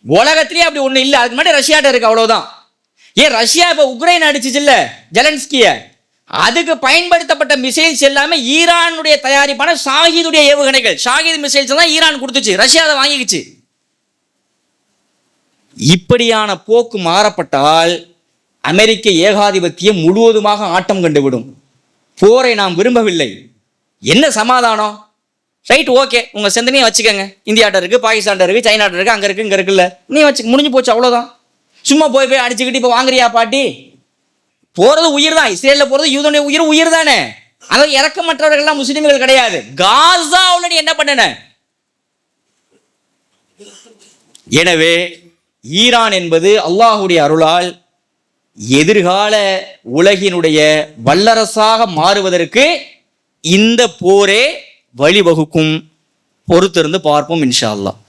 உலகத்திலேயே அப்படி ஒன்றும் இல்லை. அதுக்கு முன்னாடி ரஷ்யாட்ட இருக்கு, அவ்வளோதான். ஏன் ரஷ்யா இப்போ உக்ரைன் அடிச்சிச்சு இல்லை ஜெலன்ஸ்கிய, அதுக்கு பயன்படுத்தப்பட்ட மிசைல்ஸ் எல்லாமே ஈரானுடைய தயாரிப்பான ஷாஹிதுடைய ஏவுகணைகள். ஷாஹித் மிசைல்ஸ் தான் ஈரான் கொடுத்துச்சு, ரஷ்யா அதை வாங்கிக்கிச்சு. இப்படியான போக்கு மாறப்பட்டால் அமெரிக்க ஏகாதிபத்தியம் முழுவதுமாக ஆட்டம் கண்டுவிடும். போரை நாம் விரும்பவில்லை. என்ன சமாதானம்? ரைட், ஓகே, உங்க சிந்தனையை வச்சுக்கோங்க. இந்தியாட்ட இருக்கு, பாகிஸ்தான் இருக்கு, சைனாட்ட இருக்கு, அங்க இருக்கு, இங்க இருக்குல்ல, நீ வச்சு முடிஞ்சு போச்சு, அவ்வளவுதான். சும்மா போய் அடிச்சுக்கிட்டு இப்போ வாங்குறியா பாட்டி? போறது உயிர் தான். இஸ்ரேலில் போறது யூதனுடைய உயிர் தானே. அதாவது இறக்கமற்றவர்கள்லாம் முஸ்லிம்கள் கிடையாது. காசாவுல நீ என்ன பண்ணன? எனவே ஈரான் என்பது அல்லாஹுடைய அருளால் எதிர்கால உலகினுடைய வல்லரசாக மாறுவதற்கு இந்த போரே வழிவகுக்கும். பொறுத்திருந்து பார்ப்போம் இன்ஷா அல்லாஹ்.